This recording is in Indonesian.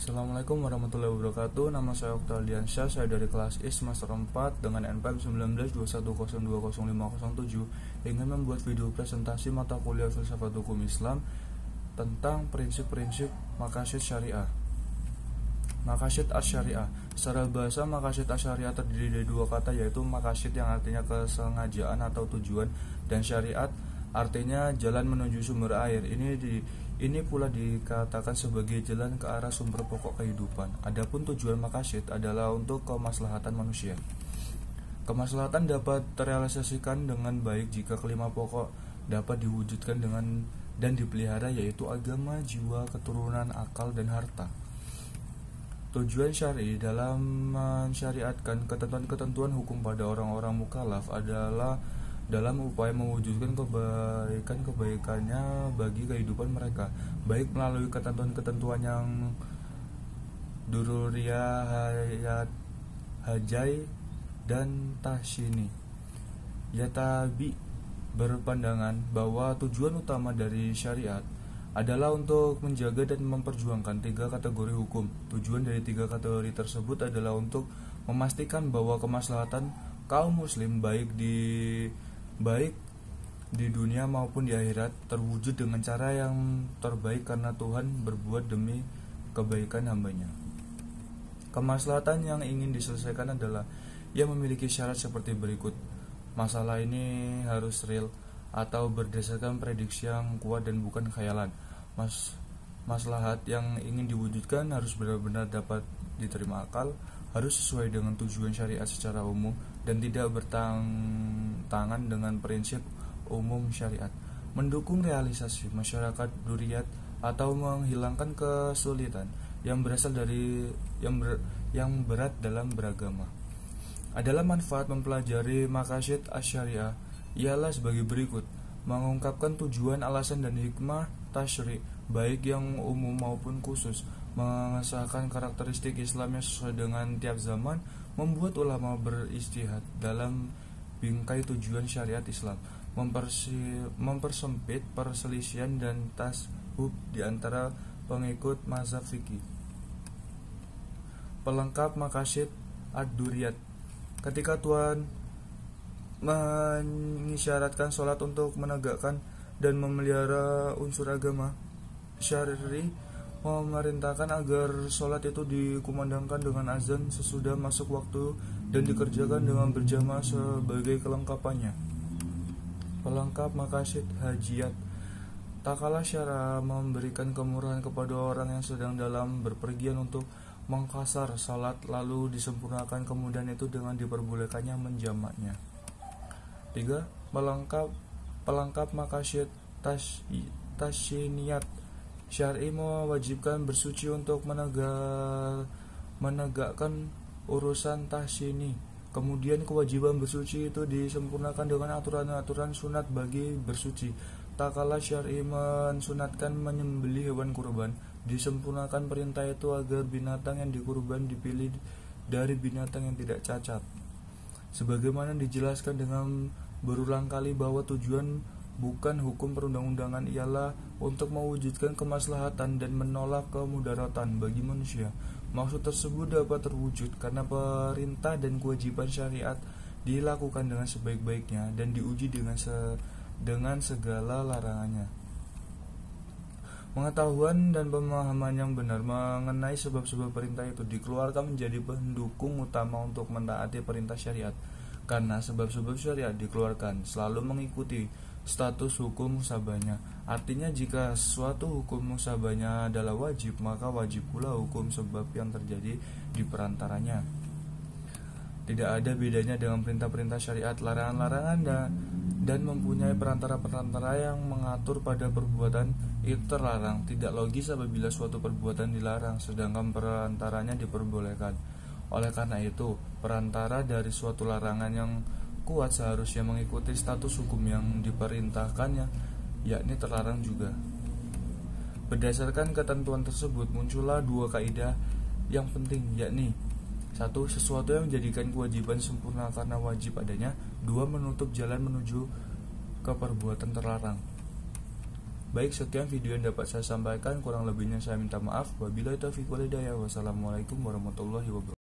Assalamualaikum warahmatullahi wabarakatuh. Nama saya Okta Aldiansyah. Saya dari kelas I semester 4 dengan NPM 1921020507 ingin membuat video presentasi mata kuliah Filsafat Hukum Islam tentang prinsip-prinsip maqasid syariah. Maqasid asy-syariah. Secara bahasa, maqasid asy-syariah terdiri dari dua kata, yaitu maqasid yang artinya kesengajaan atau tujuan, dan syariat artinya jalan menuju sumber air. Ini pula dikatakan sebagai jalan ke arah sumber pokok kehidupan. Adapun tujuan maqasid adalah untuk kemaslahatan manusia. Kemaslahatan dapat terrealisasikan dengan baik jika kelima pokok dapat diwujudkan dan dipelihara, yaitu agama, jiwa, keturunan, akal, dan harta. Tujuan syar'i dalam mensyariatkan ketentuan-ketentuan hukum pada orang-orang mukallaf adalah dalam upaya mewujudkan kebaikannya bagi kehidupan mereka, baik melalui ketentuan-ketentuan yang dururiyah, hayat, hajai, dan tahsini. Yatabi berpandangan bahwa tujuan utama dari syariat adalah untuk menjaga dan memperjuangkan tiga kategori hukum. Tujuan dari tiga kategori tersebut adalah untuk memastikan bahwa kemaslahatan kaum muslim baik di dunia maupun di akhirat terwujud dengan cara yang terbaik karena Tuhan berbuat demi kebaikan hambanya. Kemaslahatan yang ingin diselesaikan adalah yang memiliki syarat seperti berikut. Masalah ini harus real atau berdasarkan prediksi yang kuat dan bukan khayalan. Maslahat yang ingin diwujudkan harus benar-benar dapat diterima akal, harus sesuai dengan tujuan syariat secara umum, dan tidak bertentangan dengan prinsip umum syariat, mendukung realisasi masyarakat dzurriyyah atau menghilangkan kesulitan yang berasal dari yang berat dalam beragama. Adalah manfaat mempelajari maqasid asy-syariah ialah sebagai berikut: mengungkapkan tujuan, alasan, dan hikmah tasyri' baik yang umum maupun khusus, mengesahkan karakteristik Islam yang sesuai dengan tiap zaman, membuat ulama beristihad dalam bingkai tujuan syariat Islam, mempersempit perselisihan dan tasbub di antara pengikut mazhab fikih. Pelengkap maqasid ad-dzurriyyah. Ketika Tuhan mengisyaratkan sholat untuk menegakkan dan memelihara unsur agama, syar'i memerintahkan agar sholat itu dikumandangkan dengan azan sesudah masuk waktu dan dikerjakan dengan berjamaah sebagai kelengkapannya. Pelengkap maqasid hajiyat. Tak kalah syara memberikan kemurahan kepada orang yang sedang dalam berpergian untuk mengqasar sholat lalu disempurnakan kemudian itu dengan diperbolehkannya menjamaknya. 3. Pelengkap maqasid tasyiniyat. Syar'i mewajibkan bersuci untuk menegakkan urusan tahsini. Kemudian kewajiban bersuci itu disempurnakan dengan aturan-aturan sunat bagi bersuci. Tak kalah syar'i mensunatkan menyembelih hewan kurban, disempurnakan perintah itu agar binatang yang dikurban dipilih dari binatang yang tidak cacat. Sebagaimana dijelaskan dengan berulang kali bahwa tujuan bukan hukum perundang-undangan ialah untuk mewujudkan kemaslahatan dan menolak kemudaratan bagi manusia. Maksud tersebut dapat terwujud karena perintah dan kewajiban syariat dilakukan dengan sebaik-baiknya dan diuji dengan segala larangannya. Pengetahuan dan pemahaman yang benar mengenai sebab-sebab perintah itu dikeluarkan menjadi pendukung utama untuk mentaati perintah syariat. Karena sebab-sebab syariat dikeluarkan selalu mengikuti status hukum musabahnya. Artinya jika suatu hukum musabahnya adalah wajib, maka wajib pula hukum sebab yang terjadi di perantaranya. Tidak ada bedanya dengan perintah-perintah syariat, larangan-larangan dan mempunyai perantara-perantara yang mengatur pada perbuatan itu terlarang. Tidak logis apabila suatu perbuatan dilarang sedangkan perantaranya diperbolehkan. Oleh karena itu, perantara dari suatu larangan yang kuat seharusnya mengikuti status hukum yang diperintahkannya, yakni terlarang juga. Berdasarkan ketentuan tersebut muncullah dua kaidah yang penting, yakni 1. Sesuatu yang menjadikan kewajiban sempurna karena wajib adanya. 2. Menutup jalan menuju ke perbuatan terlarang. Baik, sekian video yang dapat saya sampaikan, kurang lebihnya saya minta maaf. Wabillahi taufiq wal hidayah. Wassalamualaikum warahmatullahi wabarakatuh.